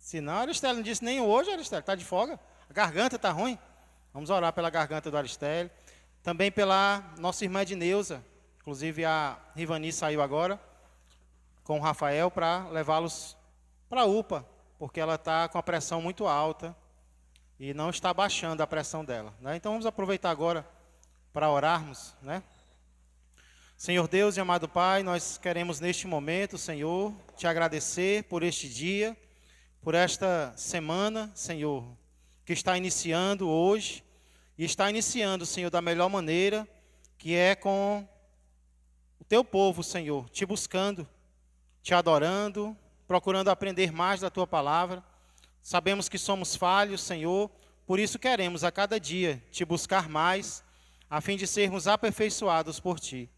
Se não, Aristério não disse nem hoje, Aristério, está de folga. A garganta está ruim. Vamos orar pela garganta do Aristério. Também pela nossa irmã Edneuza. Inclusive a Rivani saiu agora com o Rafael para levá-los para a UPA, porque ela está com a pressão muito alta e não está baixando a pressão dela, né? Então vamos aproveitar agora para orarmos, né? Senhor Deus e amado Pai, nós queremos neste momento, Senhor, te agradecer por este dia, por esta semana, Senhor, que está iniciando hoje, e está iniciando, Senhor, da melhor maneira, que é com o teu povo, Senhor, te buscando, te adorando, procurando aprender mais da tua palavra. Sabemos que somos falhos, Senhor, por isso queremos a cada dia te buscar mais, a fim de sermos aperfeiçoados por ti.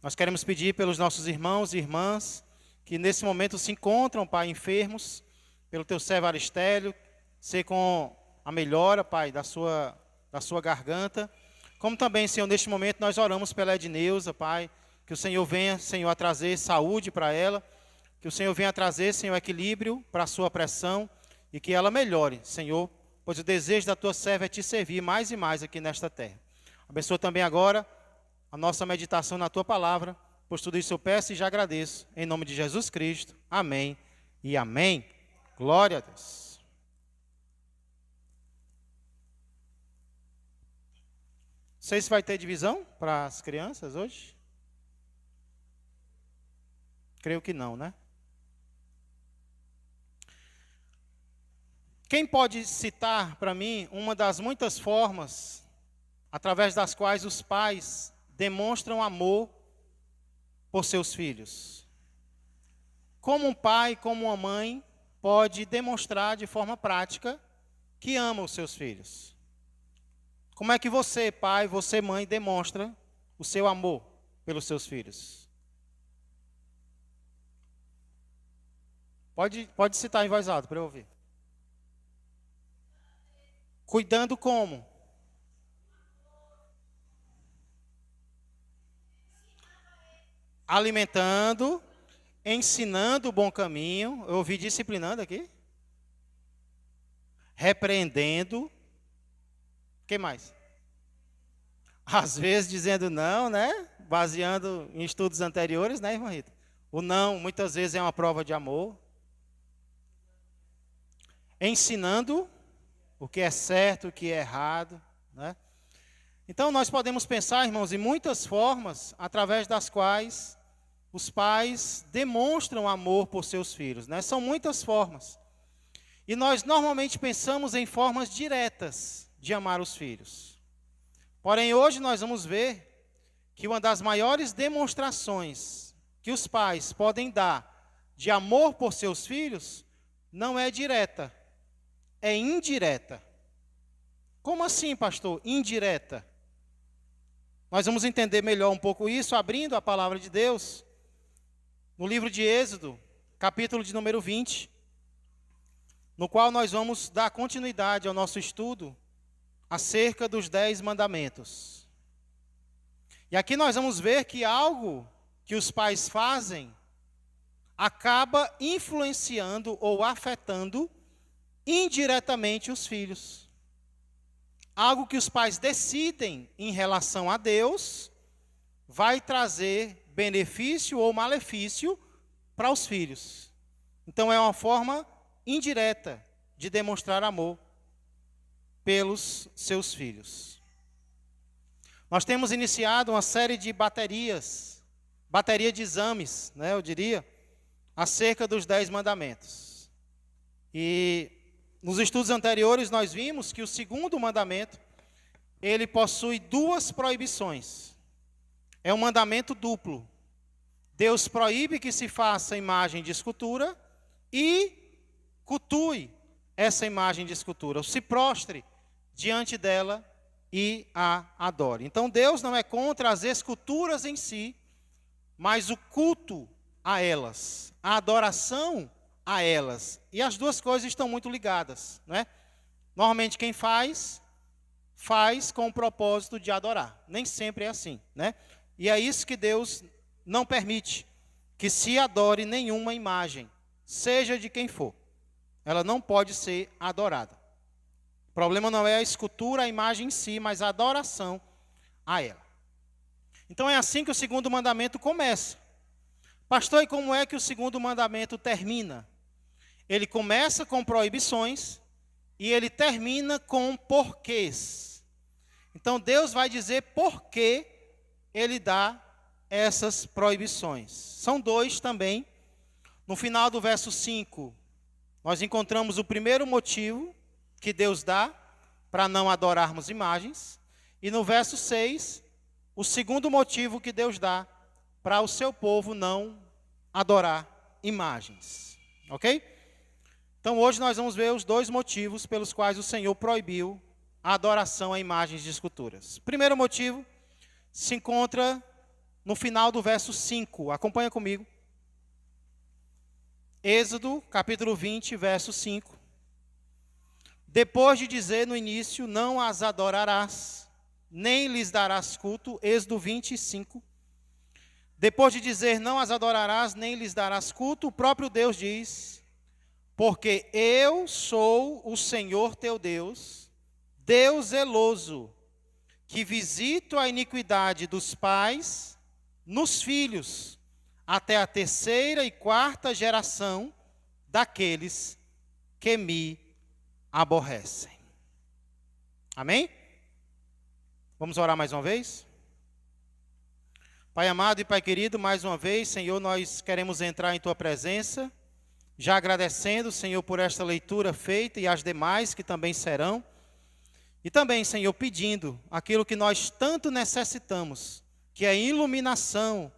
Nós queremos pedir pelos nossos irmãos e irmãs que nesse momento se encontram, Pai, enfermos, pelo teu servo Aristério, ser com a melhora, Pai, da sua garganta. Como também, Senhor, neste momento nós oramos pela Edneuza, Pai, que o Senhor venha, Senhor, a trazer saúde para ela, que o Senhor venha a trazer, Senhor, equilíbrio para a sua pressão e que ela melhore, Senhor, pois o desejo da tua serva é te servir mais e mais aqui nesta terra. Abençoa também agora a nossa meditação na tua palavra, pois tudo isso eu peço e já agradeço, em nome de Jesus Cristo. Amém e amém. Glória a Deus. Não sei se vai ter divisão para as crianças hoje. Creio que não, né? Quem pode citar para mim uma das muitas formas através das quais os pais demonstram amor por seus filhos? Como um pai, como uma mãe pode demonstrar de forma prática que ama os seus filhos? Como é que você, pai, você, mãe, demonstra o seu amor pelos seus filhos? Pode citar em voz alta para eu ouvir. Cuidando como? Alimentando, ensinando o bom caminho. Eu ouvi disciplinando aqui. Repreendendo. O que mais? Às vezes dizendo não, né? Baseando em estudos anteriores, né, irmã Rita? O não, muitas vezes, é uma prova de amor. Ensinando o que é certo, o que é errado, né? Então, nós podemos pensar, irmãos, em muitas formas, através das quais os pais demonstram amor por seus filhos, né? São muitas formas. E nós normalmente pensamos em formas diretas de amar os filhos. Porém, hoje nós vamos ver que uma das maiores demonstrações que os pais podem dar de amor por seus filhos não é direta, é indireta. Como assim, pastor? Indireta. Nós vamos entender melhor um pouco isso abrindo a palavra de Deus no livro de Êxodo, capítulo de número 20, no qual nós vamos dar continuidade ao nosso estudo acerca dos 10 mandamentos. E aqui nós vamos ver que algo que os pais fazem acaba influenciando ou afetando indiretamente os filhos. Algo que os pais decidem em relação a Deus vai trazer benefício ou malefício para os filhos. Então é uma forma indireta de demonstrar amor pelos seus filhos. Nós temos iniciado uma série de bateria de exames, né, eu diria, acerca dos 10 mandamentos. E nos estudos anteriores nós vimos que o segundo mandamento, ele possui 2 proibições. É um mandamento duplo. Deus proíbe que se faça imagem de escultura e cultue essa imagem de escultura, ou se prostre diante dela e a adore. Então Deus não é contra as esculturas em si, mas o culto a elas, a adoração a elas. E as duas coisas estão muito ligadas, né? Normalmente quem faz com o propósito de adorar. Nem sempre é assim, né? E é isso que Deus não permite, que se adore nenhuma imagem, seja de quem for. ela não pode ser adorada. O problema não é a escultura, a imagem em si, mas a adoração a ela. Então é assim que o segundo mandamento começa. Pastor, e como é que o segundo mandamento termina? Ele começa com proibições e ele termina com porquês. Então Deus vai dizer por que ele dá essas proibições. São dois também. No final do verso 5, nós encontramos o primeiro motivo que Deus dá para não adorarmos imagens. E no verso 6, o segundo motivo que Deus dá para o seu povo não adorar imagens. Ok? Então hoje nós vamos ver os dois motivos pelos quais o Senhor proibiu a adoração a imagens de esculturas. Primeiro motivo se encontra no final do verso 5. Acompanha comigo. Êxodo, capítulo 20, verso 5. Depois de dizer no início, não as adorarás, nem lhes darás culto, Êxodo 25. Depois de dizer, não as adorarás, nem lhes darás culto, o próprio Deus diz, porque eu sou o Senhor teu Deus, Deus zeloso, que visito a iniquidade dos pais nos filhos, até a terceira e quarta geração daqueles que me aborrecem. Amém? Vamos orar mais uma vez? Pai amado e Pai querido, mais uma vez, Senhor, nós queremos entrar em Tua presença, já agradecendo, Senhor, por esta leitura feita e as demais que também serão. E também, Senhor, pedindo aquilo que nós tanto necessitamos, que é a iluminação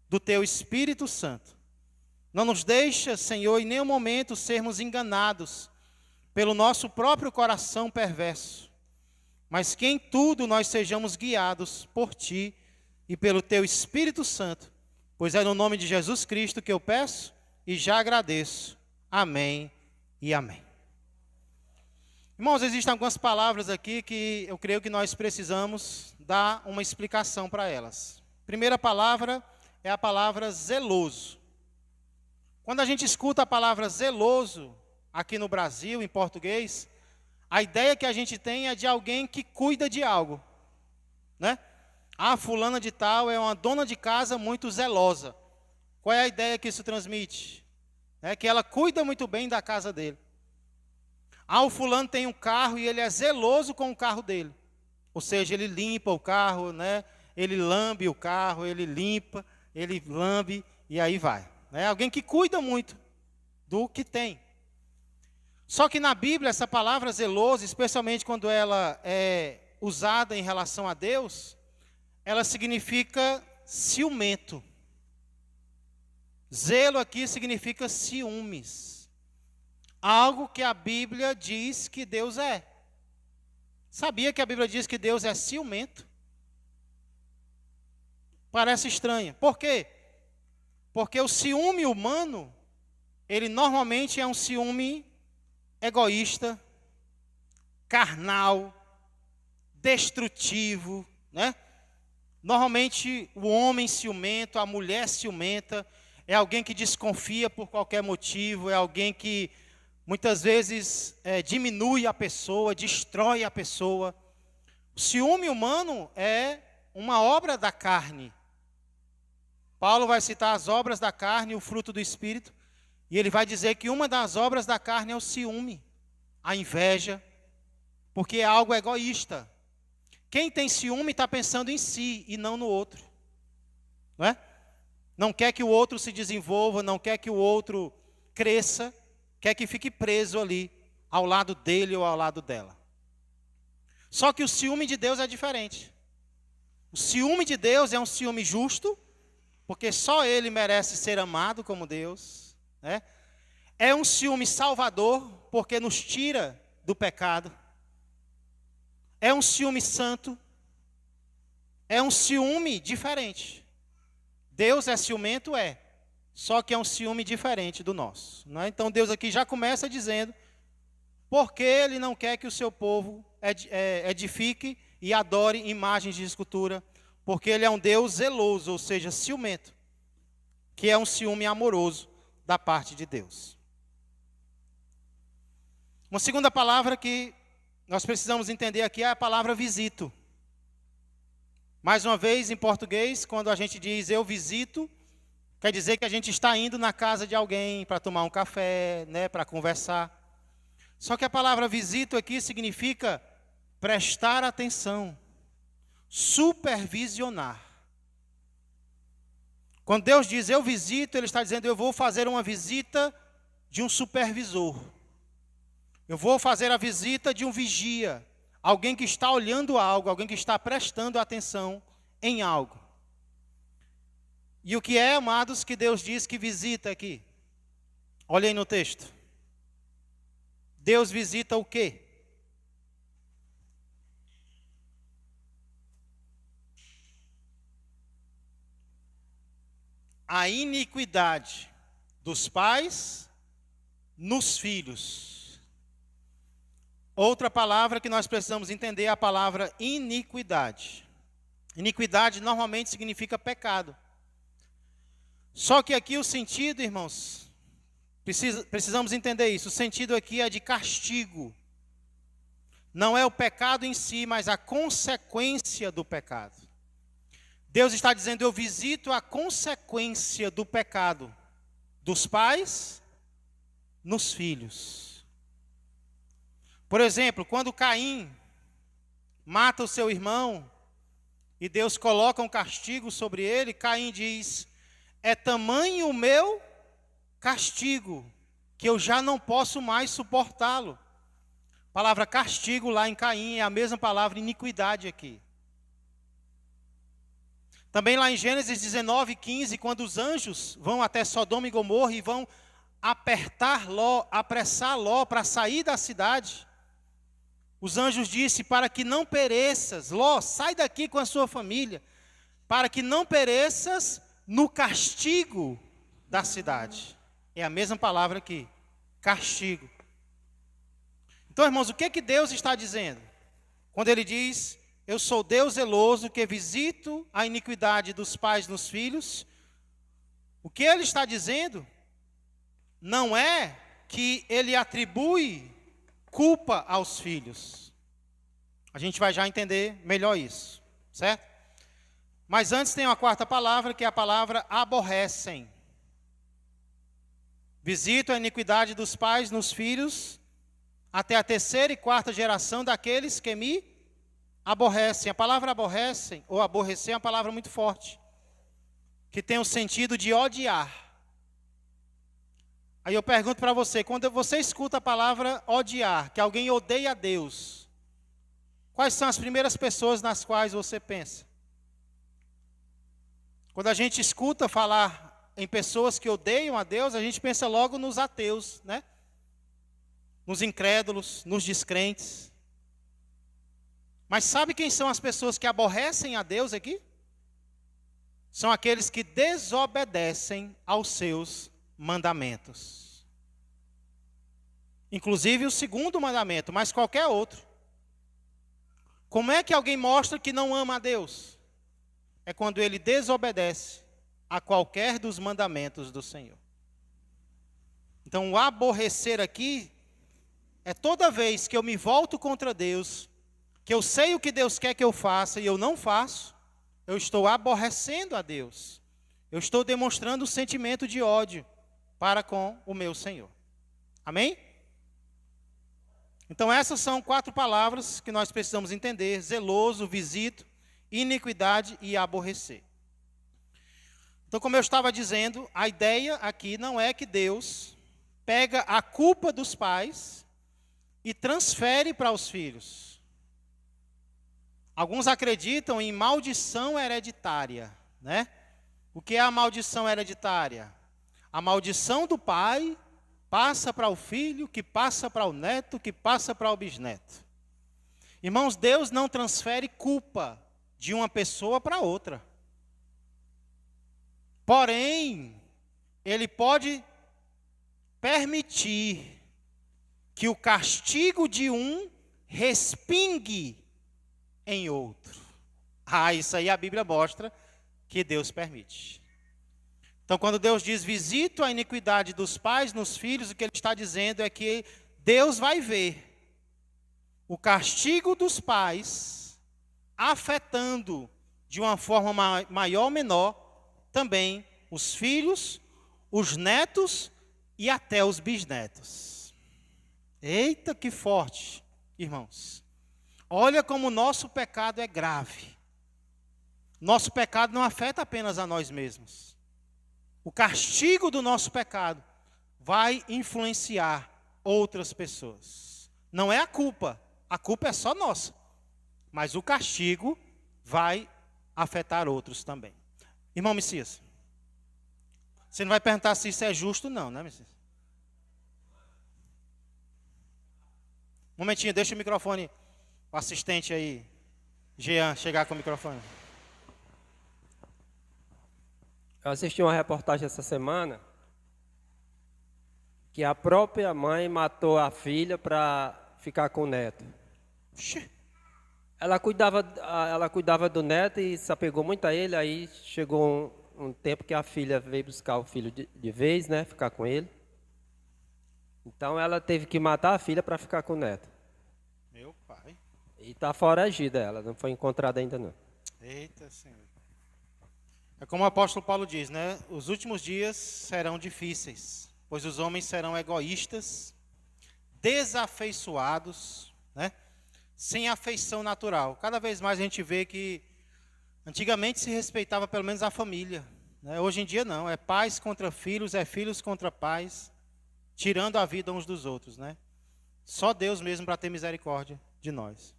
do Teu Espírito Santo. Não nos deixa, Senhor, em nenhum momento sermos enganados pelo nosso próprio coração perverso, mas que em tudo nós sejamos guiados por Ti e pelo Teu Espírito Santo, pois é no nome de Jesus Cristo que eu peço e já agradeço. Amém e amém. Irmãos, existem algumas palavras aqui que eu creio que nós precisamos dar uma explicação para elas. Primeira palavra é a palavra zeloso. Quando a gente escuta a palavra zeloso aqui no Brasil, em português, a ideia que a gente tem é de alguém que cuida de algo, né? Ah, fulana de tal é uma dona de casa muito zelosa. Qual é a ideia que isso transmite? É que ela cuida muito bem da casa dele. Ah, o fulano tem um carro e ele é zeloso com o carro dele. Ou seja, ele limpa o carro, né? Ele lambe o carro, ele limpa, ele lambe e aí vai. É alguém que cuida muito do que tem. Só que na Bíblia, essa palavra zeloso, especialmente quando ela é usada em relação a Deus, ela significa ciumento. Zelo aqui significa ciúmes. Algo que a Bíblia diz que Deus é. Sabia que a Bíblia diz que Deus é ciumento? Parece estranho. Por quê? Porque o ciúme humano, ele normalmente é um ciúme egoísta, carnal, destrutivo, né? Normalmente o homem ciumento, a mulher ciumenta, é alguém que desconfia por qualquer motivo, é alguém que muitas vezes diminui a pessoa, destrói a pessoa. O ciúme humano é uma obra da carne. Paulo vai citar as obras da carne e o fruto do Espírito, e ele vai dizer que uma das obras da carne é o ciúme, a inveja, porque é algo egoísta. Quem tem ciúme está pensando em si e não no outro, não é? Não quer que o outro se desenvolva, não quer que o outro cresça, quer que fique preso ali, ao lado dele ou ao lado dela. Só que o ciúme de Deus é diferente. O ciúme de Deus é um ciúme justo, porque só Ele merece ser amado como Deus, né? É um ciúme salvador, porque nos tira do pecado. É um ciúme santo. É um ciúme diferente. Deus é ciumento? É. Só que é um ciúme diferente do nosso, né? Então Deus aqui já começa dizendo porque Ele não quer que o seu povo edifique e adore imagens de escultura, porque Ele é um Deus zeloso, ou seja, ciumento, que é um ciúme amoroso da parte de Deus. Uma segunda palavra que nós precisamos entender aqui é a palavra visito. Mais uma vez, em português, quando a gente diz eu visito, quer dizer que a gente está indo na casa de alguém para tomar um café, né, para conversar. Só que a palavra visito aqui significa prestar atenção, supervisionar. Quando Deus diz eu visito, Ele está dizendo eu vou fazer uma visita de um supervisor. Eu vou fazer a visita de um vigia, alguém que está olhando algo, alguém que está prestando atenção em algo. E o que é, amados, que Deus diz que visita aqui? Olha aí no texto. Deus visita o quê? A iniquidade dos pais nos filhos. Outra palavra que nós precisamos entender é a palavra iniquidade. Iniquidade normalmente significa pecado. Só que aqui o sentido, irmãos, precisamos entender isso. O sentido aqui é de castigo. Não é o pecado em si, mas a consequência do pecado. Deus está dizendo, eu visito a consequência do pecado dos pais nos filhos. Por exemplo, quando Caim mata o seu irmão e Deus coloca um castigo sobre ele, Caim diz, é tamanho o meu castigo, que eu já não posso mais suportá-lo. A palavra castigo lá em Caim é a mesma palavra iniquidade aqui. Também lá em Gênesis 19:15, quando os anjos vão até Sodoma e Gomorra e vão apressar Ló para sair da cidade, os anjos disseram, para que não pereças, Ló, sai daqui com a sua família, para que não pereças no castigo da cidade. É a mesma palavra aqui, castigo. Então, irmãos, o que que Deus está dizendo? Quando Ele diz, eu sou Deus zeloso, que visito a iniquidade dos pais nos filhos, o que Ele está dizendo não é que Ele atribui culpa aos filhos. A gente vai já entender melhor isso, certo? Mas antes tem uma quarta palavra, que é a palavra aborrecem. Visito a iniquidade dos pais nos filhos, até a terceira e quarta geração daqueles que me aborrecem. A palavra aborrecem, ou aborrecer, é uma palavra muito forte, que tem o sentido de odiar. Aí eu pergunto para você, quando você escuta a palavra odiar, que alguém odeia a Deus, quais são as primeiras pessoas nas quais você pensa? Quando a gente escuta falar em pessoas que odeiam a Deus, a gente pensa logo nos ateus, né? Nos incrédulos, nos descrentes. Mas sabe quem são as pessoas que aborrecem a Deus aqui? São aqueles que desobedecem aos seus mandamentos. Inclusive o segundo mandamento, mas qualquer outro. Como é que alguém mostra que não ama a Deus? É quando ele desobedece a qualquer dos mandamentos do Senhor. Então, o aborrecer aqui é toda vez que eu me volto contra Deus, que eu sei o que Deus quer que eu faça e eu não faço, eu estou aborrecendo a Deus. Eu estou demonstrando um sentimento de ódio para com o meu Senhor. Amém? Então essas são 4 palavras que nós precisamos entender: zeloso, visito, iniquidade e aborrecer. Então, como eu estava dizendo, a ideia aqui não é que Deus pega a culpa dos pais e transfere para os filhos. Alguns acreditam em maldição hereditária, né? O que é a maldição hereditária? A maldição do pai passa para o filho, que passa para o neto, que passa para o bisneto. Irmãos, Deus não transfere culpa de uma pessoa para outra. Porém, Ele pode permitir que o castigo de um respingue em outro. Isso aí a Bíblia mostra que Deus permite. Então, quando Deus diz, visito a iniquidade dos pais nos filhos, o que Ele está dizendo é que Deus vai ver o castigo dos pais afetando de uma forma maior ou menor também os filhos, os netos e até os bisnetos. Eita, que forte, irmãos. Olha como o nosso pecado é grave. Nosso pecado não afeta apenas a nós mesmos. O castigo do nosso pecado vai influenciar outras pessoas. Não é a culpa é só nossa. Mas o castigo vai afetar outros também. Irmão Messias, você não vai perguntar se isso é justo não, né, Messias? Um momentinho, deixa o microfone, o assistente aí, Jean, chegar com o microfone. Eu assisti uma reportagem essa semana que a própria mãe matou a filha para ficar com o neto. Ela cuidava do neto e se apegou muito a ele, aí chegou um tempo que a filha veio buscar o filho de vez, né, ficar com ele. Então ela teve que matar a filha para ficar com o neto. Meu pai. E está foragida ela, não foi encontrada ainda não. Eita Senhor. É como o apóstolo Paulo diz, né? Os últimos dias serão difíceis, pois os homens serão egoístas, desafeiçoados, né? Sem afeição natural. Cada vez mais a gente vê que antigamente se respeitava pelo menos a família, né? Hoje em dia não, é pais contra filhos, é filhos contra pais, tirando a vida uns dos outros, né? Só Deus mesmo para ter misericórdia de nós.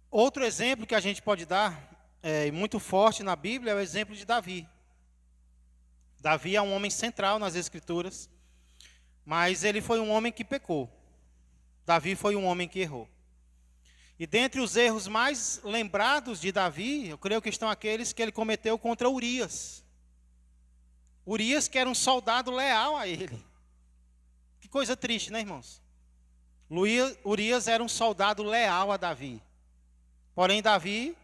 Outro exemplo que a gente pode dar, muito forte na Bíblia, é o exemplo de Davi. Davi é um homem central nas Escrituras, mas ele foi um homem que pecou. Davi foi um homem que errou. E dentre os erros mais lembrados de Davi, eu creio que estão aqueles que ele cometeu contra Urias. Urias, que era um soldado leal a ele. Que coisa triste, né, irmãos? Urias era um soldado leal a Davi. Porém, Davi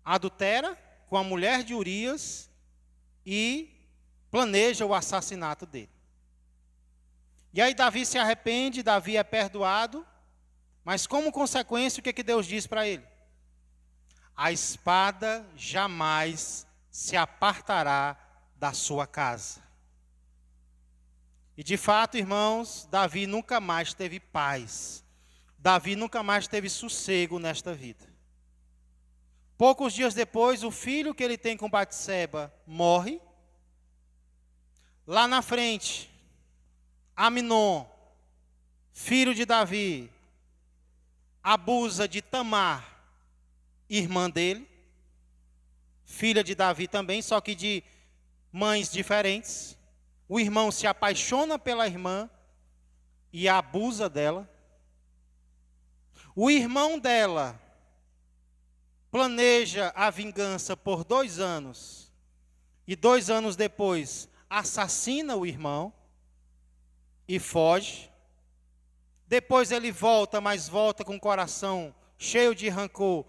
adultera com a mulher de Urias e planeja o assassinato dele. E aí Davi se arrepende, Davi é perdoado, mas como consequência, o que Deus diz para ele? A espada jamais se apartará da sua casa. E de fato, irmãos, Davi nunca mais teve paz. Davi nunca mais teve sossego nesta vida. Poucos dias depois, o filho que ele tem com Batseba morre. Lá na frente, Aminon, filho de Davi, abusa de Tamar, irmã dele, filha de Davi também, só que de mães diferentes. O irmão se apaixona pela irmã e abusa dela. O irmão dela planeja a vingança por 2 anos e 2 anos depois assassina o irmão e foge. Depois ele volta, mas volta com o coração cheio de rancor.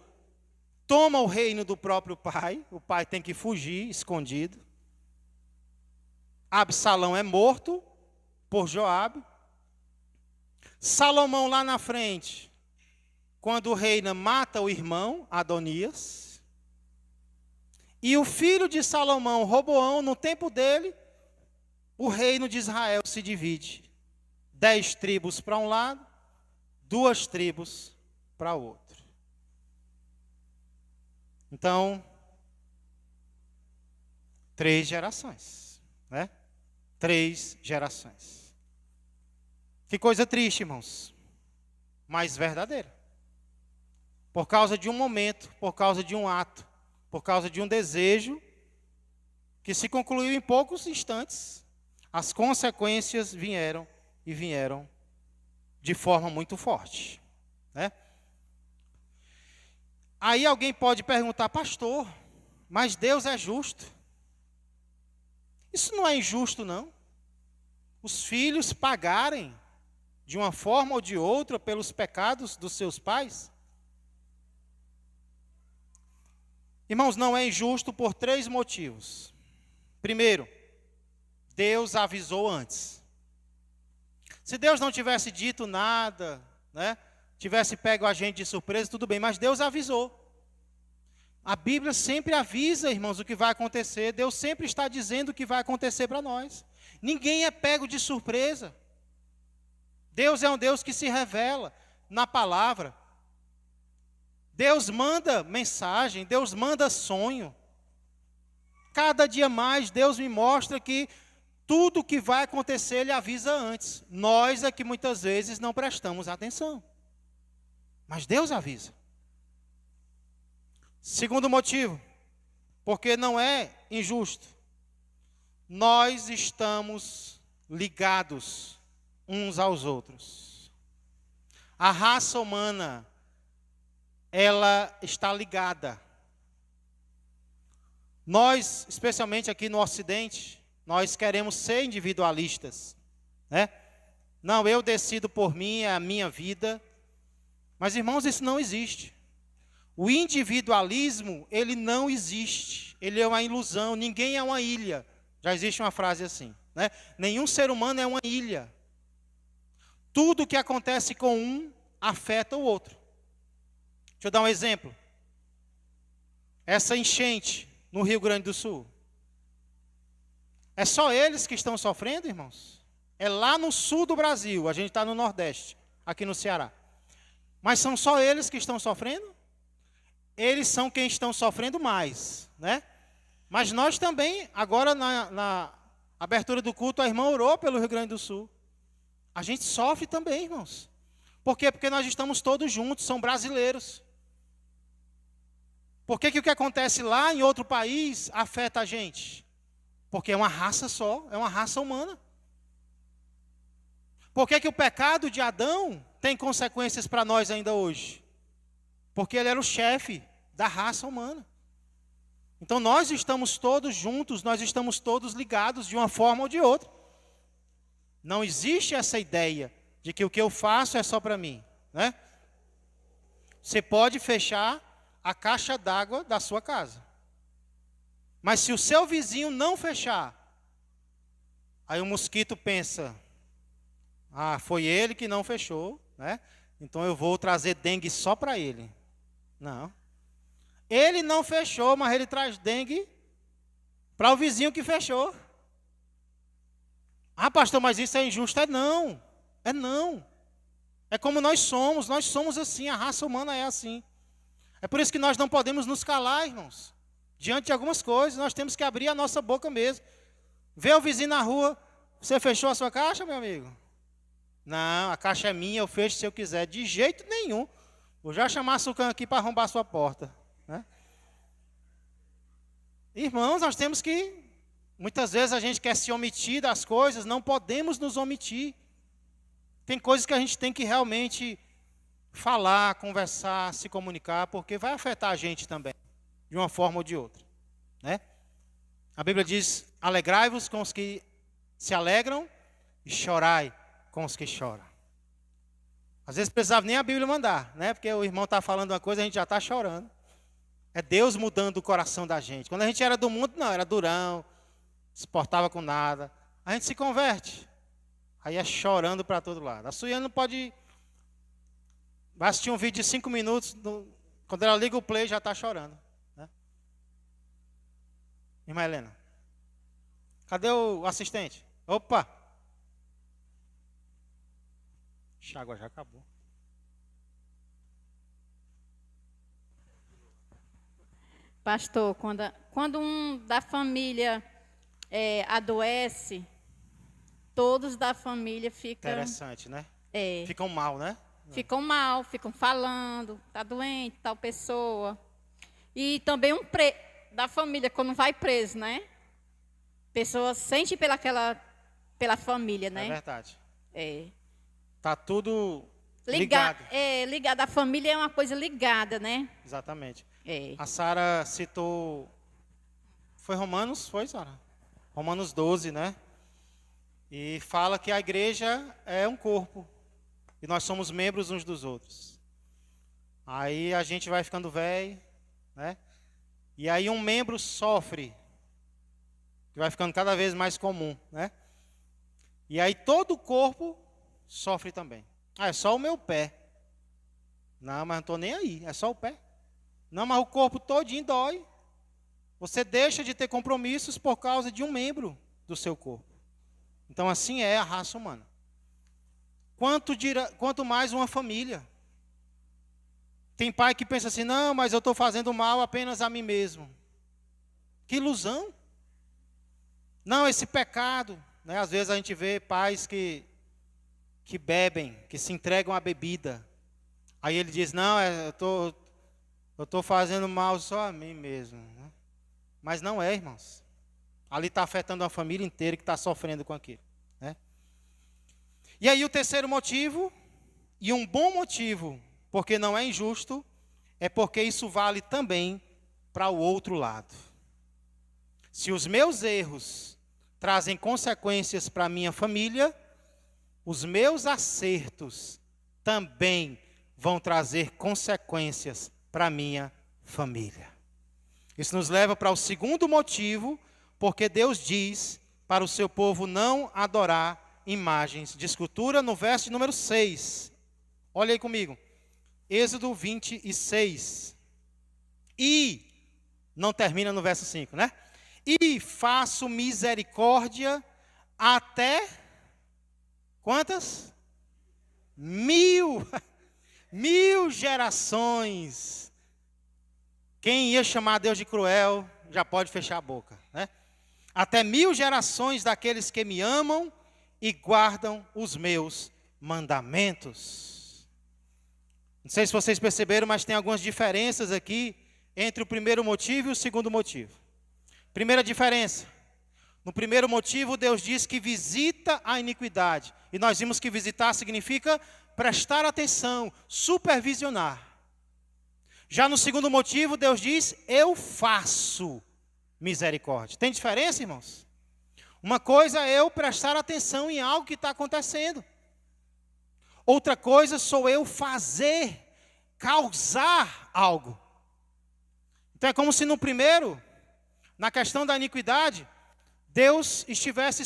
Toma o reino do próprio pai. O pai tem que fugir, escondido. Absalão é morto por Joabe. Salomão lá na frente, quando reina, mata o irmão, Adonias. E o filho de Salomão, Roboão, no tempo dele, o reino de Israel se divide. 10 tribos para um lado, 2 tribos para o outro. Então, 3 gerações, né? 3 gerações. Que coisa triste, irmãos, mas verdadeira. Por causa de um momento, por causa de um ato, por causa de um desejo, que se concluiu em poucos instantes, as consequências vieram e vieram de forma muito forte, né? Aí alguém pode perguntar, pastor, mas Deus é justo. Isso não é injusto, não. Os filhos pagarem, de uma forma ou de outra, pelos pecados dos seus pais. Irmãos, não é injusto por 3 motivos. Primeiro, Deus avisou antes. Se Deus não tivesse dito nada, né? Tivesse pego a gente de surpresa, tudo bem, mas Deus avisou. A Bíblia sempre avisa, irmãos, o que vai acontecer. Deus sempre está dizendo o que vai acontecer para nós. Ninguém é pego de surpresa. Deus é um Deus que se revela na palavra. Deus manda mensagem, Deus manda sonho. Cada dia mais Deus me mostra que tudo que vai acontecer Ele avisa antes. Nós é que muitas vezes não prestamos atenção. Mas Deus avisa. Segundo motivo, porque não é injusto. Nós estamos ligados uns aos outros. A raça humana, ela está ligada. Nós, especialmente aqui no Ocidente, nós queremos ser individualistas, né? Não, eu decido por mim, é a minha vida. Mas, irmãos, isso não existe. O individualismo, ele não existe. Ele é uma ilusão. Ninguém é uma ilha. Já existe uma frase assim, né? Nenhum ser humano é uma ilha. Tudo que acontece com um afeta o outro. Deixa eu dar um exemplo. Essa enchente no Rio Grande do Sul. É só eles que estão sofrendo, irmãos? É lá no sul do Brasil. A gente está no Nordeste, aqui no Ceará. Mas são só eles que estão sofrendo? Eles são quem estão sofrendo mais, né? Mas nós também, agora na abertura do culto, a irmã orou pelo Rio Grande do Sul. A gente sofre também, irmãos. Por quê? Porque nós estamos todos juntos, são brasileiros. Por que o que acontece lá em outro país afeta a gente? Porque é uma raça só, é uma raça humana. Por que o pecado de Adão tem consequências para nós ainda hoje? Porque ele era o chefe da raça humana. Então nós estamos todos juntos, nós estamos todos ligados de uma forma ou de outra. Não existe essa ideia de que o que eu faço é só para mim, né? Você pode fechar a caixa d'água da sua casa. Mas se o seu vizinho não fechar, aí o mosquito pensa, foi ele que não fechou, né? Então eu vou trazer dengue só para ele. Não. Ele não fechou, mas ele traz dengue para o vizinho que fechou. Pastor, mas isso é injusto. É não. É não. É como nós somos assim, a raça humana é assim. É por isso que nós não podemos nos calar, irmãos. Diante de algumas coisas, nós temos que abrir a nossa boca mesmo. Vê o vizinho na rua, você fechou a sua caixa, meu amigo? Não, a caixa é minha, eu fecho se eu quiser. De jeito nenhum. Vou já chamar o cão aqui para arrombar a sua porta, né? Irmãos, nós temos que... Muitas vezes a gente quer se omitir das coisas, não podemos nos omitir. Tem coisas que a gente tem que realmente falar, conversar, se comunicar, porque vai afetar a gente também, de uma forma ou de outra, né? A Bíblia diz, alegrai-vos com os que se alegram e chorai com os que choram. Às vezes precisava nem a Bíblia mandar, né? Porque o irmão está falando uma coisa, a gente já está chorando. É Deus mudando o coração da gente. Quando a gente era do mundo, não, era durão, se portava com nada. A gente se converte. Aí é chorando para todo lado. A Suiana não pode... Vai assistir um vídeo de 5 minutos, quando ela liga o play, já está chorando, né? Irmã Helena, cadê o assistente? Opa! A água já acabou. Pastor, quando um da família adoece, todos da família ficam... Interessante, né? É. Ficam mal, né? Ficam mal, ficam falando, está doente, tal pessoa. E também da família, quando vai preso, né? Pessoa sente pela família, né? É verdade. É. Tá tudo ligado. Ligado. A família é uma coisa ligada, né? Exatamente. É. A Sara citou... Foi Romanos? Foi, Sara? Romanos 12, né? E fala que a igreja é um corpo. E nós somos membros uns dos outros. Aí a gente vai ficando velho, né? E aí um membro sofre, que vai ficando cada vez mais comum, né? E aí todo o corpo sofre também. Ah, é só o meu pé. Não, mas não estou nem aí, é só o pé. Não, mas o corpo todinho dói. Você deixa de ter compromissos por causa de um membro do seu corpo. Então assim é a raça humana. Quanto mais uma família. Tem pai que pensa assim, não, mas eu estou fazendo mal apenas a mim mesmo. Que ilusão. Não, esse pecado, né? Às vezes a gente vê pais que bebem, que se entregam à bebida. Aí ele diz, não, eu estou fazendo mal só a mim mesmo. Né? Mas não é, irmãos. Ali está afetando a família inteira que está sofrendo com aquilo. Né? E aí o terceiro motivo, e um bom motivo, porque não é injusto, é porque isso vale também para o outro lado. Se os meus erros trazem consequências para a minha família, os meus acertos também vão trazer consequências para a minha família. Isso nos leva para o segundo motivo, porque Deus diz para o seu povo não adorar imagens de escultura, no verso número 6. Olha aí comigo. Êxodo 26. E, não termina no verso 5, né? E faço misericórdia até, quantas? 1000 gerações. Quem ia chamar Deus de cruel, já pode fechar a boca, né? Até 1000 gerações daqueles que me amam e guardam os meus mandamentos. Não sei se vocês perceberam, mas tem algumas diferenças aqui entre o primeiro motivo e o segundo motivo. Primeira diferença. No primeiro motivo, Deus diz que visita a iniquidade. E nós vimos que visitar significa prestar atenção, supervisionar. Já no segundo motivo, Deus diz, eu faço misericórdia. Tem diferença, irmãos? Uma coisa é eu prestar atenção em algo que está acontecendo. Outra coisa sou eu fazer, causar algo. Então é como se no primeiro, na questão da iniquidade, Deus estivesse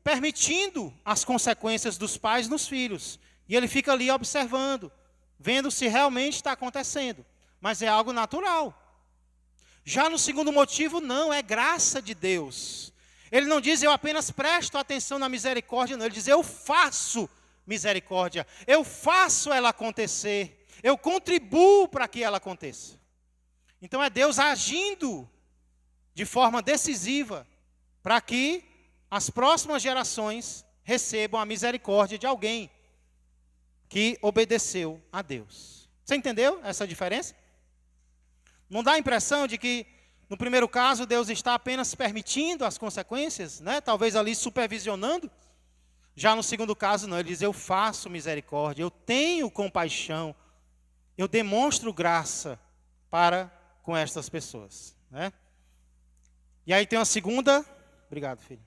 permitindo as consequências dos pais nos filhos. E ele fica ali observando, vendo se realmente está acontecendo. Mas é algo natural. Já no segundo motivo, não, é graça de Deus. Ele não diz, eu apenas presto atenção na misericórdia, não. Ele diz, eu faço misericórdia. Eu faço ela acontecer. Eu contribuo para que ela aconteça. Então é Deus agindo de forma decisiva para que as próximas gerações recebam a misericórdia de alguém que obedeceu a Deus. Você entendeu essa diferença? Não dá a impressão de que, no primeiro caso, Deus está apenas permitindo as consequências, né? Talvez ali supervisionando. Já no segundo caso, não. Ele diz, eu faço misericórdia, eu tenho compaixão, eu demonstro graça para com estas pessoas. Né? E aí tem uma segunda... Obrigado, filho.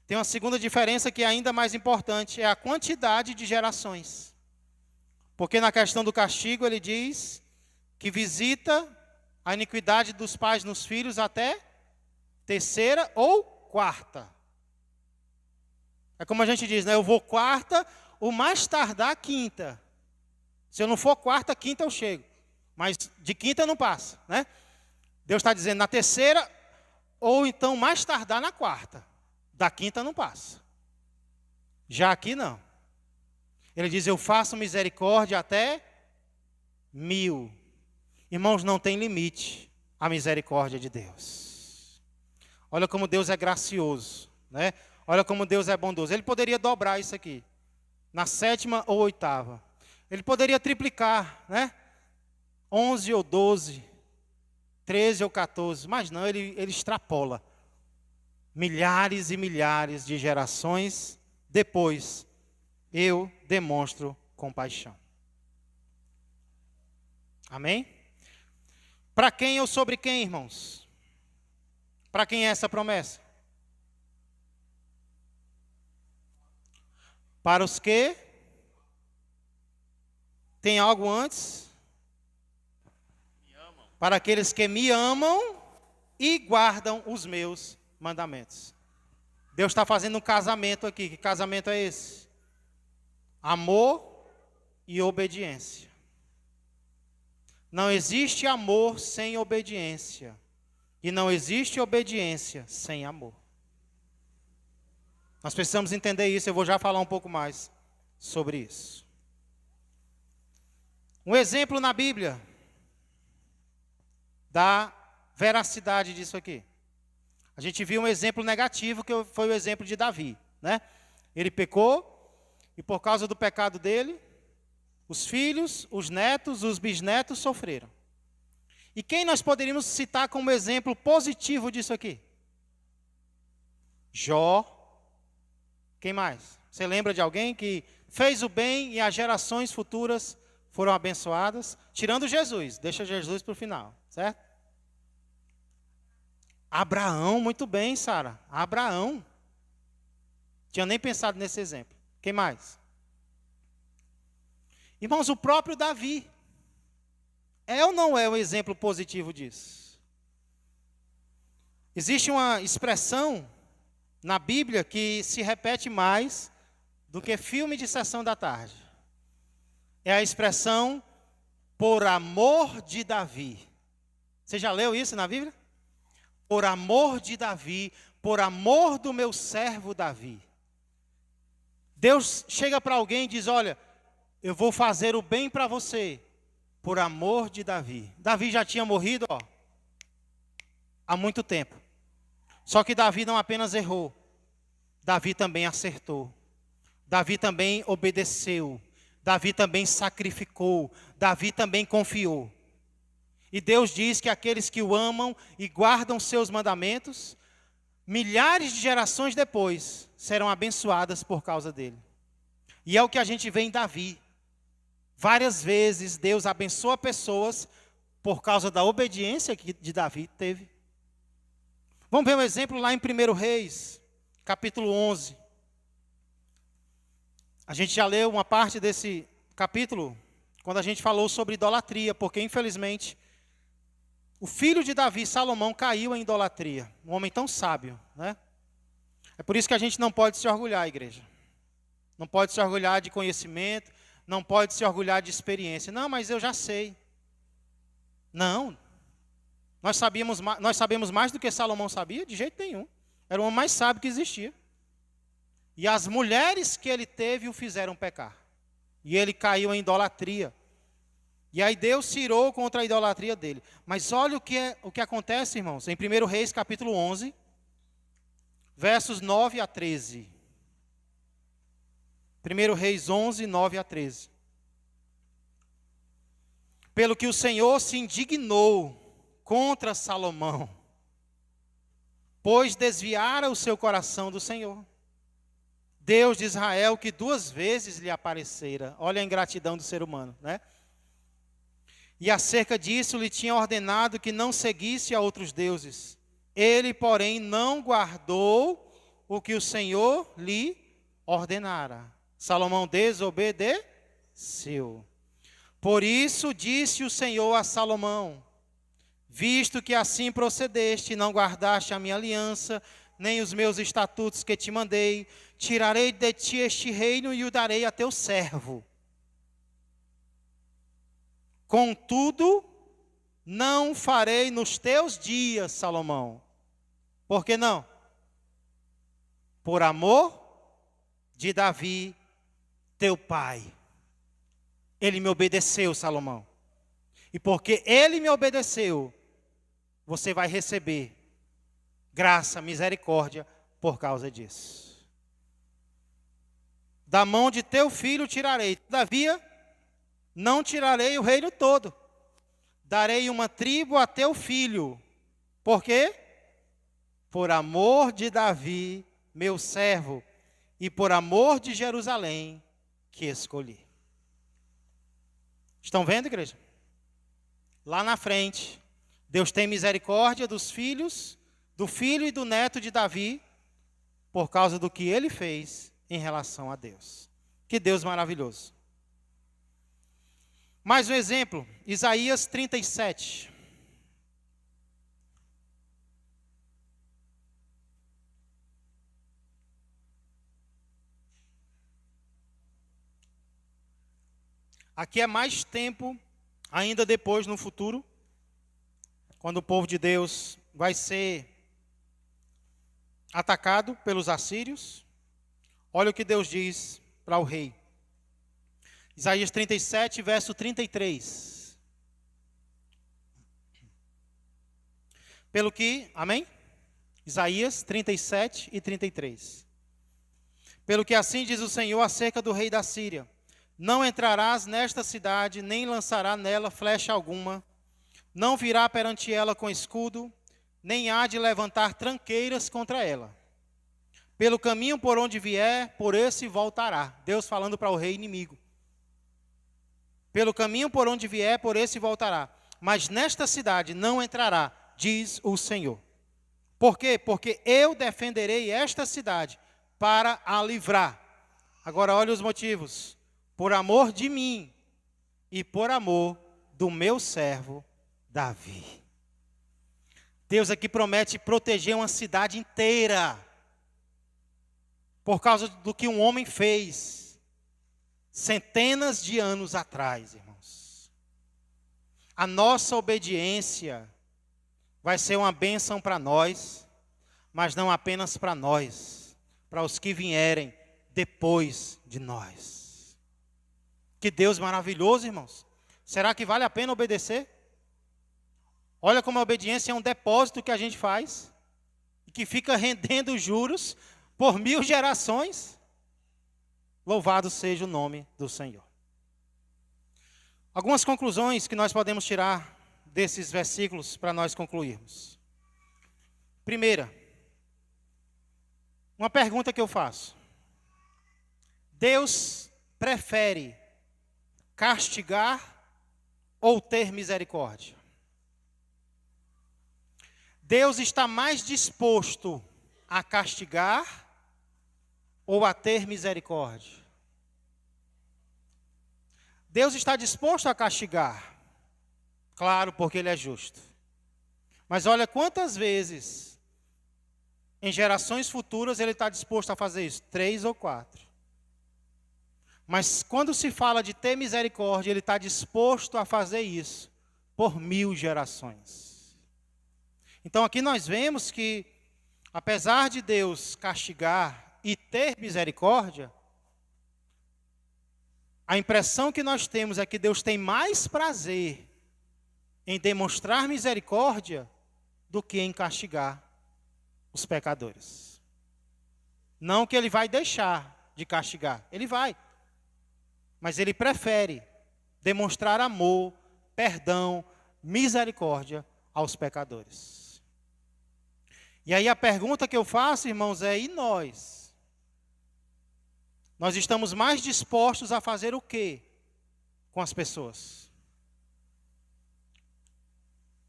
Tem uma segunda diferença que é ainda mais importante, é a quantidade de gerações. Porque na questão do castigo ele diz que visita a iniquidade dos pais nos filhos até terceira ou quarta. É como a gente diz, né? Eu vou quarta, ou mais tardar quinta. Se eu não for quarta, quinta eu chego. Mas de quinta não passa, né? Deus está dizendo na terceira, ou então mais tardar na quarta. Da quinta não passa. Já aqui não. Ele diz, eu faço misericórdia até 1000. Irmãos, não tem limite a misericórdia de Deus. Olha como Deus é gracioso, né? Olha como Deus é bondoso. Ele poderia dobrar isso aqui, na 7ª ou 8ª. Ele poderia triplicar, né? 11 ou 12, 13 ou 14. Mas não, ele extrapola. Milhares e milhares de gerações depois, eu demonstro compaixão. Amém? Para quem ou sobre quem, irmãos? Para quem é essa promessa? Para os que tem algo antes? Para aqueles que me amam e guardam os meus mandamentos. Deus está fazendo um casamento aqui. Que casamento é esse? Amor e obediência. Não existe amor sem obediência. E não existe obediência sem amor. Nós precisamos entender isso, eu vou já falar um pouco mais sobre isso. Um exemplo na Bíblia da veracidade disso aqui. A gente viu um exemplo negativo, que foi o exemplo de Davi, né? Ele pecou, e por causa do pecado dele, os filhos, os netos, os bisnetos sofreram. E quem nós poderíamos citar como exemplo positivo disso aqui? Jó. Quem mais? Você lembra de alguém que fez o bem e as gerações futuras foram abençoadas? Tirando Jesus, deixa Jesus para o final, certo? Abraão, muito bem, Sara. Abraão. Tinha nem pensado nesse exemplo. Quem mais? Irmãos, o próprio Davi. É ou não é um exemplo positivo disso? Existe uma expressão na Bíblia que se repete mais do que filme de sessão da tarde. É a expressão por amor de Davi. Você já leu isso na Bíblia? Por amor de Davi, por amor do meu servo Davi. Deus chega para alguém e diz, olha, eu vou fazer o bem para você, por amor de Davi. Davi já tinha morrido, há muito tempo. Só que Davi não apenas errou, Davi também acertou. Davi também obedeceu. Davi também sacrificou. Davi também confiou. E Deus diz que aqueles que o amam e guardam seus mandamentos, milhares de gerações depois, serão abençoadas por causa dele. E é o que a gente vê em Davi. Várias vezes Deus abençoa pessoas por causa da obediência que de Davi teve. Vamos ver um exemplo lá em 1 Reis, capítulo 11. A gente já leu uma parte desse capítulo quando a gente falou sobre idolatria, porque infelizmente o filho de Davi, Salomão, caiu em idolatria. Um homem tão sábio, né? É por isso que a gente não pode se orgulhar, igreja. Não pode se orgulhar de conhecimento, não pode se orgulhar de experiência. Não, mas eu já sei. Não. Nós sabemos mais do que Salomão sabia? De jeito nenhum. Era o homem mais sábio que existia. E as mulheres que ele teve o fizeram pecar. E ele caiu em idolatria. E aí Deus se irou contra a idolatria dele. Mas olha o que acontece, irmãos, em 1 Reis, capítulo 11, versos 9 a 13. 1 Reis 11, 9 a 13. Pelo que o Senhor se indignou contra Salomão, pois desviara o seu coração do Senhor, Deus de Israel, que 2 vezes lhe aparecera. Olha a ingratidão do ser humano, né? E acerca disso lhe tinha ordenado que não seguisse a outros deuses. Ele, porém, não guardou o que o Senhor lhe ordenara. Salomão desobedeceu. Por isso disse o Senhor a Salomão, visto que assim procedeste, não guardaste a minha aliança, nem os meus estatutos que te mandei, tirarei de ti este reino e o darei a teu servo. Contudo, não farei nos teus dias, Salomão. Por que não? Por amor de Davi, teu pai. Ele me obedeceu, Salomão. E porque ele me obedeceu, você vai receber graça, misericórdia por causa disso. Da mão de teu filho tirarei. Todavia, não tirarei o reino todo. Darei uma tribo a teu filho. Por quê? Por amor de Davi, meu servo, e por amor de Jerusalém, que escolhi. Estão vendo, igreja? Lá na frente, Deus tem misericórdia dos filhos, do filho e do neto de Davi, por causa do que ele fez em relação a Deus. Que Deus maravilhoso. Mais um exemplo, Isaías 37. Aqui é mais tempo, ainda depois, no futuro, quando o povo de Deus vai ser atacado pelos assírios. Olha o que Deus diz para o rei. Isaías 37, verso 33. Pelo que, amém? Isaías 37 e 33. Pelo que assim diz o Senhor acerca do rei da Síria: não entrarás nesta cidade, nem lançará nela flecha alguma, não virá perante ela com escudo, nem há de levantar tranqueiras contra ela. Pelo caminho por onde vier, por esse voltará. Deus falando para o rei inimigo. Pelo caminho por onde vier, por esse voltará. Mas nesta cidade não entrará, diz o Senhor. Por quê? Porque eu defenderei esta cidade para a livrar. Agora olha os motivos. Por amor de mim e por amor do meu servo Davi. Deus aqui promete proteger uma cidade inteira por causa do que um homem fez centenas de anos atrás, irmãos. A nossa obediência vai ser uma bênção para nós, mas não apenas para nós, para os que vierem depois de nós. Que Deus maravilhoso, irmãos. Será que vale a pena obedecer? Olha como a obediência é um depósito que a gente faz e que fica rendendo juros por 1000 gerações. Louvado seja o nome do Senhor. Algumas conclusões que nós podemos tirar desses versículos para nós concluirmos. Primeira, uma pergunta que eu faço. Deus prefere castigar ou ter misericórdia? Deus está mais disposto a castigar ou a ter misericórdia? Deus está disposto a castigar, claro, porque Ele é justo. Mas olha quantas vezes, em gerações futuras, Ele está disposto a fazer isso, 3 ou 4. Mas quando se fala de ter misericórdia, Ele está disposto a fazer isso por 1000 gerações. Então aqui nós vemos que, apesar de Deus castigar e ter misericórdia, a impressão que nós temos é que Deus tem mais prazer em demonstrar misericórdia do que em castigar os pecadores. Não que Ele vai deixar de castigar, Ele vai. Mas Ele prefere demonstrar amor, perdão, misericórdia aos pecadores. E aí a pergunta que eu faço, irmãos, é: e nós? Nós estamos mais dispostos a fazer o quê com as pessoas?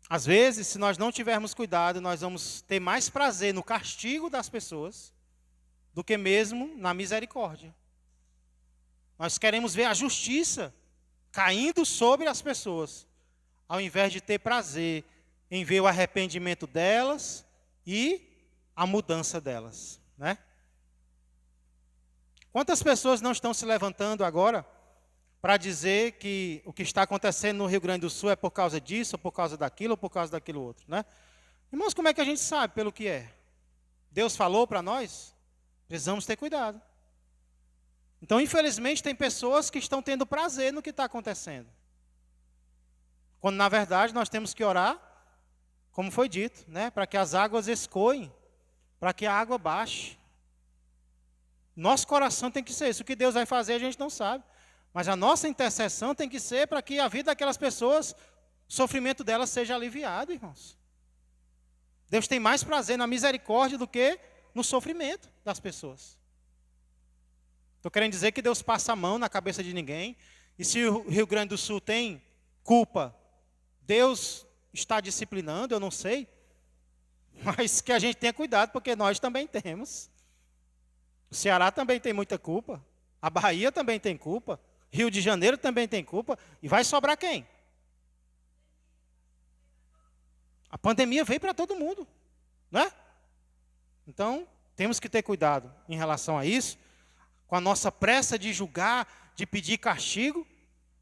Às vezes, se nós não tivermos cuidado, nós vamos ter mais prazer no castigo das pessoas do que mesmo na misericórdia. Nós queremos ver a justiça caindo sobre as pessoas, ao invés de ter prazer em ver o arrependimento delas e a mudança delas, né? Quantas pessoas não estão se levantando agora para dizer que o que está acontecendo no Rio Grande do Sul é por causa disso, ou por causa daquilo, ou por causa daquilo outro, né? Irmãos, como é que a gente sabe pelo que é? Deus falou para nós? Precisamos ter cuidado. Então, infelizmente, tem pessoas que estão tendo prazer no que está acontecendo. Quando, na verdade, nós temos que orar, como foi dito, né? Para que as águas escoem, para que a água baixe. Nosso coração tem que ser isso. O que Deus vai fazer a gente não sabe. Mas a nossa intercessão tem que ser para que a vida daquelas pessoas, o sofrimento delas seja aliviado, irmãos. Deus tem mais prazer na misericórdia do que no sofrimento das pessoas. Estou querendo dizer que Deus passa a mão na cabeça de ninguém. E se o Rio Grande do Sul tem culpa, Deus está disciplinando, eu não sei. Mas que a gente tenha cuidado, porque nós também temos. O Ceará também tem muita culpa. A Bahia também tem culpa. Rio de Janeiro também tem culpa. E vai sobrar quem? A pandemia veio para todo mundo, né? Então, temos que ter cuidado em relação a isso, com a nossa pressa de julgar, de pedir castigo,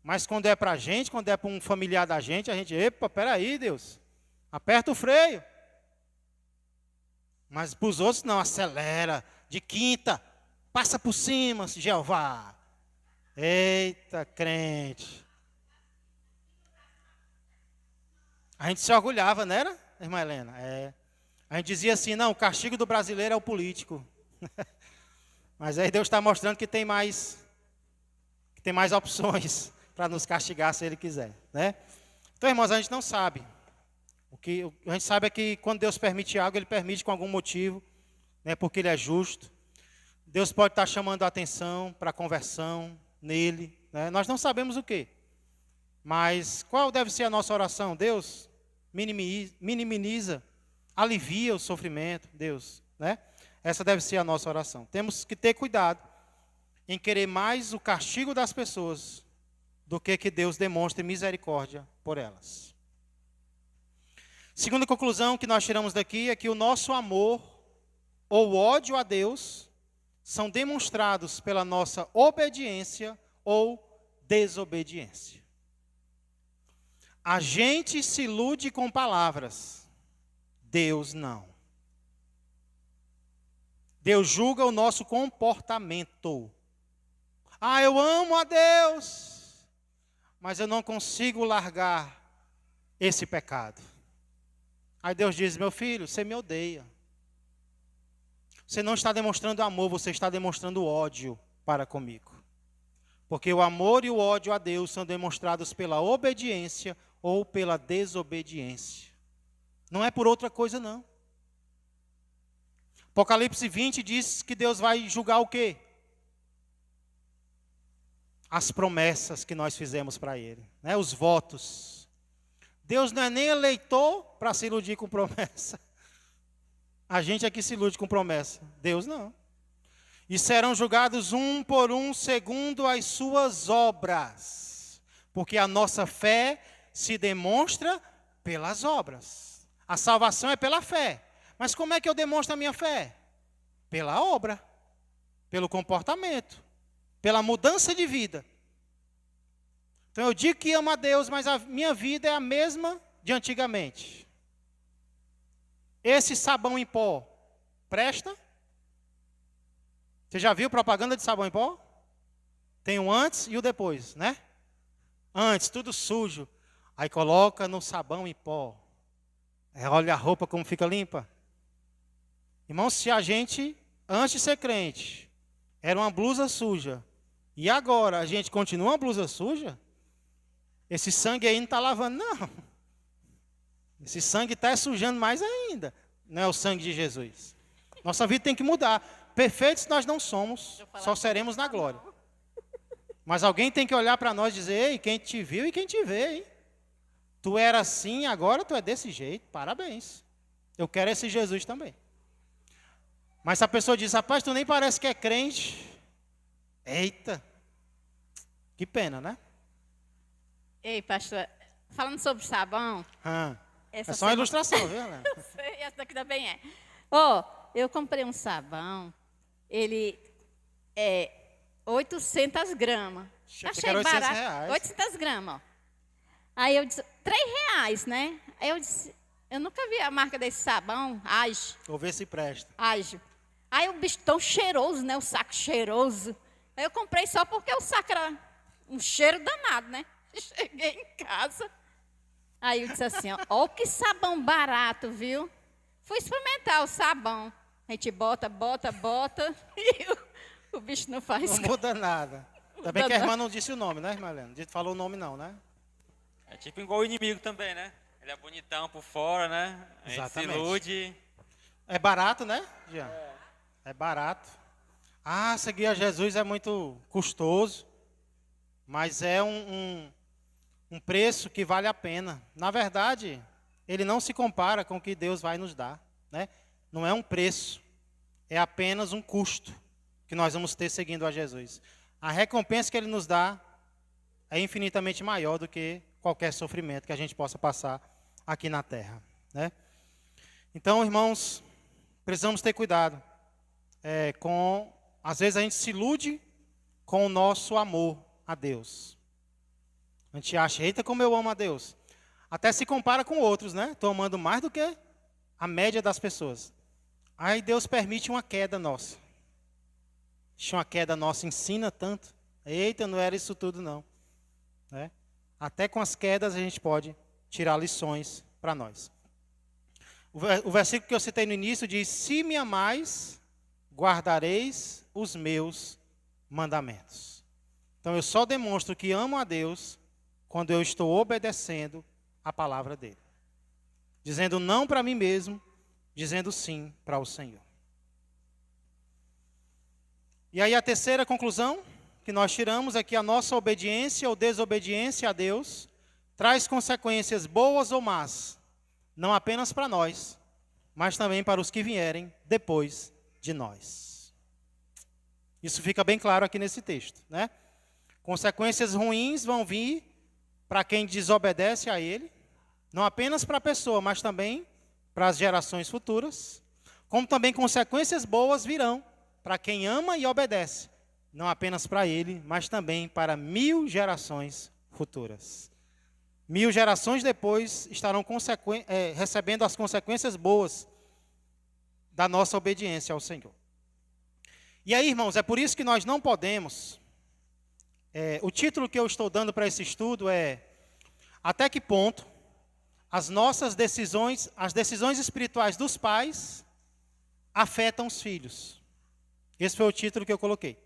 Mas quando é para a gente, quando é para um familiar da gente, a gente, epa, peraí, Deus, aperta o freio. Mas para os outros não, acelera, de quinta, passa por cima, Jeová. Eita, crente. A gente se orgulhava, não era, irmã Helena? A gente dizia assim, não, o castigo do brasileiro é o político. Mas aí Deus está mostrando que tem mais opções para nos castigar se Ele quiser, né? Então, irmãos, a gente não sabe. O que a gente sabe é que quando Deus permite algo, Ele permite com algum motivo, né? Porque Ele é justo. Deus pode estar chamando a atenção para a conversão nele, né? Nós não sabemos o quê. Mas qual deve ser a nossa oração? Deus minimiza, alivia o sofrimento, Deus, né? Essa deve ser a nossa oração. Temos que ter cuidado em querer mais o castigo das pessoas do que Deus demonstre misericórdia por elas. Segunda conclusão que nós tiramos daqui é que o nosso amor ou ódio a Deus são demonstrados pela nossa obediência ou desobediência. A gente se ilude com palavras, Deus não. Deus julga o nosso comportamento. Ah, eu amo a Deus, mas eu não consigo largar esse pecado. Aí Deus diz, meu filho, você me odeia. Você não está demonstrando amor, você está demonstrando ódio para comigo. Porque o amor e o ódio a Deus são demonstrados pela obediência ou pela desobediência. Não é por outra coisa, não. Apocalipse 20 diz que Deus vai julgar o quê? As promessas que nós fizemos para Ele, né? Os votos. Deus não é nem eleitor para se iludir com promessa. A gente é que se ilude com promessa. Deus não. E serão julgados um por um segundo as suas obras. Porque a nossa fé se demonstra pelas obras. A salvação é pela fé. Mas como é que eu demonstro a minha fé? Pela obra, pelo comportamento, pela mudança de vida. Então eu digo que amo a Deus, mas a minha vida é a mesma de antigamente. Esse sabão em pó presta? Você já viu propaganda de sabão em pó? Tem o antes e o depois, né? Antes, tudo sujo. Aí coloca no sabão em pó. Olha a roupa como fica limpa. Irmão, se a gente, antes de ser crente, era uma blusa suja, e agora a gente continua uma blusa suja, esse sangue aí não está lavando, não. Esse sangue está sujando mais ainda. Não é o sangue de Jesus. Nossa vida tem que mudar. Perfeitos nós não somos, só seremos na glória. Mas alguém tem que olhar para nós e dizer, ei, quem te viu e quem te vê, hein? Tu era assim, agora tu é desse jeito, parabéns. Eu quero esse Jesus também. Mas se a pessoa diz, rapaz, tu nem parece que é crente. Eita, que pena, né? Ei, pastor, falando sobre sabão. É só uma ilustração, viu, Helena? Eu sei, essa daqui também é. Eu comprei um sabão, ele é 800 gramas. Achei barato. Reais. 800 gramas, ó. Aí eu disse, R$3, né? Aí eu disse, eu nunca vi a marca desse sabão, Ágio. Vou ver se presta. Ágio. Aí o bicho tão cheiroso, né? O saco cheiroso. Aí eu comprei só porque o saco era um cheiro danado, né? Cheguei em casa. Aí eu disse assim, ó que sabão barato, viu? Fui experimentar o sabão. A gente bota e o bicho não faz. Não muda nada. Também que a irmã não disse o nome, né, irmã Helena? Não falou o nome não, né? É tipo igual o inimigo também, né? Ele é bonitão por fora, né? A gente se ilude. É barato, né, Jean? É barato. Seguir a Jesus é muito custoso, mas é um preço que vale a pena. Na verdade, ele não se compara com o que Deus vai nos dar, né? Não é um preço, é apenas um custo que nós vamos ter seguindo a Jesus. A recompensa que Ele nos dá é infinitamente maior do que qualquer sofrimento que a gente possa passar aqui na terra, né? Então, irmãos, precisamos ter cuidado às vezes a gente se ilude com o nosso amor a Deus. A gente acha, eita, como eu amo a Deus. Até se compara com outros, né? Estou amando mais do que a média das pessoas. Aí Deus permite uma queda nossa. Uma queda nossa ensina tanto. Eita, não era isso tudo não. Né? Até com as quedas a gente pode tirar lições para nós. O versículo que eu citei no início diz, se me amais, guardareis os meus mandamentos. Então eu só demonstro que amo a Deus quando eu estou obedecendo a palavra dele. Dizendo não para mim mesmo, dizendo sim para o Senhor. E aí a terceira conclusão que nós tiramos é que a nossa obediência ou desobediência a Deus traz consequências boas ou más, não apenas para nós, mas também para os que vierem depois de nós. Isso fica bem claro aqui nesse texto, né? Consequências ruins vão vir para quem desobedece a Ele, não apenas para a pessoa, mas também para as gerações futuras, como também consequências boas virão para quem ama e obedece, não apenas para Ele, mas também para 1000 gerações futuras. 1000 gerações depois estarão recebendo as consequências boas da nossa obediência ao Senhor. E aí, irmãos, é por isso que nós não podemos... o título que eu estou dando para esse estudo é até que ponto as nossas decisões, as decisões espirituais dos pais afetam os filhos. Esse foi o título que eu coloquei.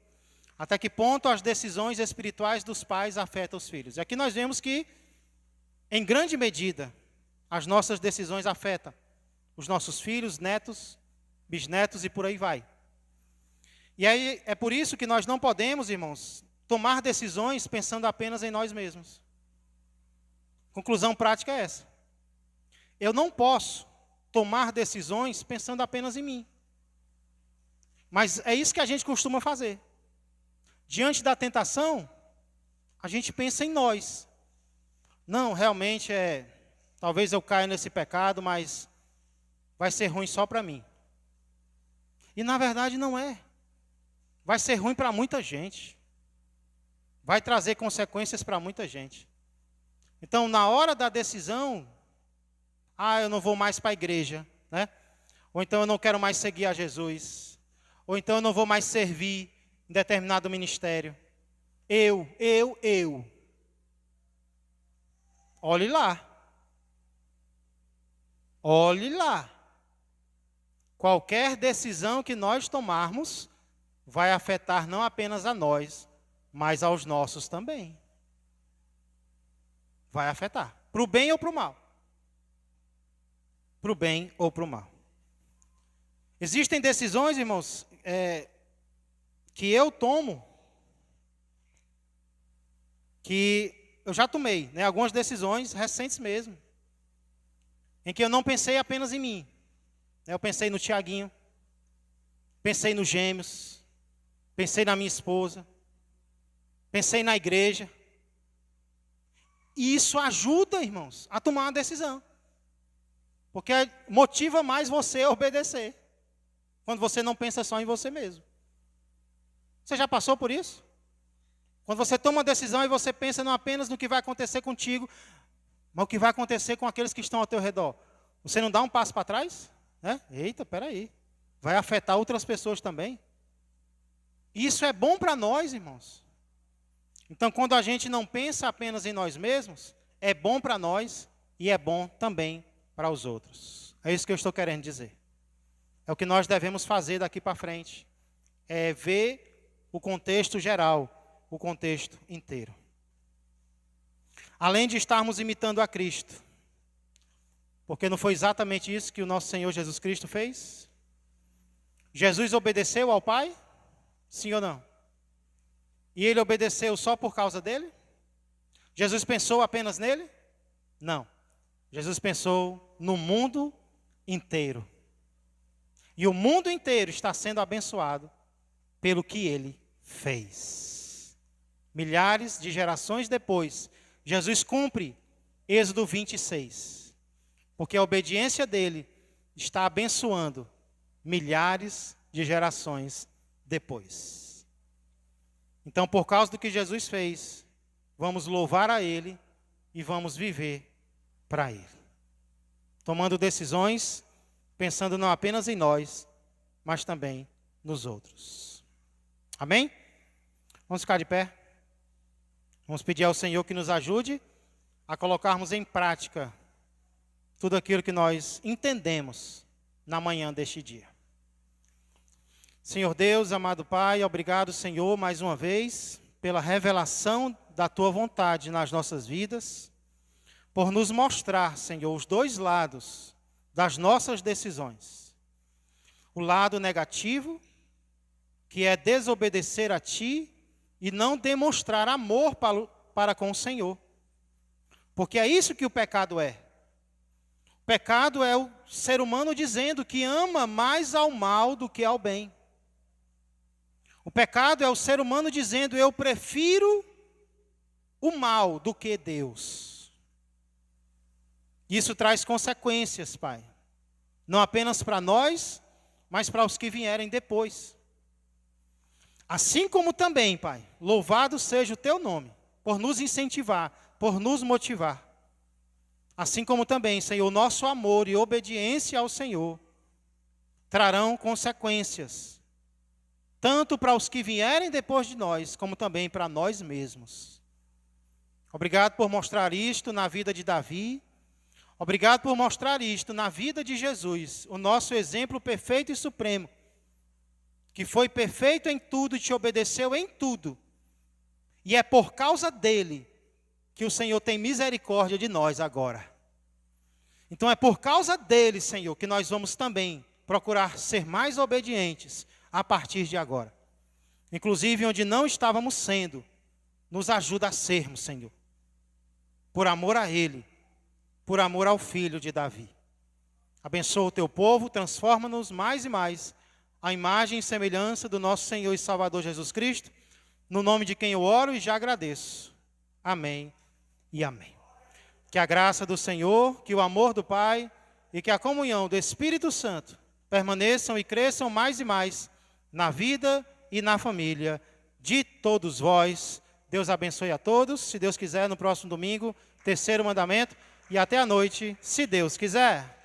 Até que ponto as decisões espirituais dos pais afetam os filhos. E aqui nós vemos que, em grande medida, as nossas decisões afetam os nossos filhos, netos, bisnetos e por aí vai. E aí é por isso que nós não podemos, irmãos, tomar decisões pensando apenas em nós mesmos. Conclusão prática é essa. Eu não posso tomar decisões pensando apenas em mim. Mas é isso que a gente costuma fazer. Diante da tentação, a gente pensa em nós. Não, realmente talvez eu caia nesse pecado, mas vai ser ruim só para mim. E na verdade não é. Vai ser ruim para muita gente. Vai trazer consequências para muita gente. Então, na hora da decisão, eu não vou mais para a igreja, né? Ou então eu não quero mais seguir a Jesus. Ou então eu não vou mais servir em determinado ministério. Eu. Olhe lá. Olhe lá. Qualquer decisão que nós tomarmos vai afetar não apenas a nós, mas aos nossos também. Vai afetar. Para o bem ou para o mal. Para o bem ou para o mal. Existem decisões, irmãos, que eu tomo, que eu já tomei, né, algumas decisões recentes mesmo, em que eu não pensei apenas em mim. Eu pensei no Tiaguinho, pensei nos gêmeos, pensei na minha esposa, pensei na igreja. E isso ajuda, irmãos, a tomar uma decisão. Porque motiva mais você a obedecer. Quando você não pensa só em você mesmo. Você já passou por isso? Quando você toma uma decisão e você pensa não apenas no que vai acontecer contigo, mas o que vai acontecer com aqueles que estão ao teu redor. Você não dá um passo para trás? Eita, peraí. Vai afetar outras pessoas também. Isso é bom para nós, irmãos. Então, quando a gente não pensa apenas em nós mesmos, é bom para nós e é bom também para os outros. É isso que eu estou querendo dizer. É o que nós devemos fazer daqui para frente. É ver o contexto geral, o contexto inteiro. Além de estarmos imitando a Cristo, porque não foi exatamente isso que o nosso Senhor Jesus Cristo fez? Jesus obedeceu ao Pai? Sim ou não? E ele obedeceu só por causa dele? Jesus pensou apenas nele? Não. Jesus pensou no mundo inteiro. E o mundo inteiro está sendo abençoado pelo que ele fez. Milhares de gerações depois, Jesus cumpre Êxodo 26. Porque a obediência dele está abençoando milhares de gerações depois. Então, por causa do que Jesus fez, vamos louvar a Ele e vamos viver para Ele. Tomando decisões, pensando não apenas em nós, mas também nos outros. Amém? Vamos ficar de pé. Vamos pedir ao Senhor que nos ajude a colocarmos em prática tudo aquilo que nós entendemos na manhã deste dia. Senhor Deus, amado Pai, obrigado, Senhor, mais uma vez, pela revelação da Tua vontade nas nossas vidas, por nos mostrar, Senhor, os dois lados das nossas decisões. O lado negativo, que é desobedecer a Ti e não demonstrar amor para com o Senhor. Porque é isso que o pecado é. O pecado é o ser humano dizendo que ama mais ao mal do que ao bem. O pecado é o ser humano dizendo, eu prefiro o mal do que Deus. Isso traz consequências, Pai. Não apenas para nós, mas para os que vierem depois. Assim como também, Pai, louvado seja o Teu nome, por nos incentivar, por nos motivar. Assim como também, Senhor, nosso amor e obediência ao Senhor trarão consequências, tanto para os que vierem depois de nós, como também para nós mesmos. Obrigado por mostrar isto na vida de Davi. Obrigado por mostrar isto na vida de Jesus, o nosso exemplo perfeito e supremo, que foi perfeito em tudo e te obedeceu em tudo. E é por causa dele que o Senhor tem misericórdia de nós agora. Então é por causa dele, Senhor, que nós vamos também procurar ser mais obedientes a partir de agora. Inclusive onde não estávamos sendo, nos ajuda a sermos, Senhor. Por amor a Ele, por amor ao Filho de Davi. Abençoa o Teu povo, transforma-nos mais e mais à imagem e semelhança do nosso Senhor e Salvador Jesus Cristo, no nome de quem eu oro e já agradeço. Amém e amém. Que a graça do Senhor, que o amor do Pai e que a comunhão do Espírito Santo permaneçam e cresçam mais e mais na vida e na família de todos vós. Deus abençoe a todos. Se Deus quiser, no próximo domingo, terceiro mandamento. E até a noite, se Deus quiser.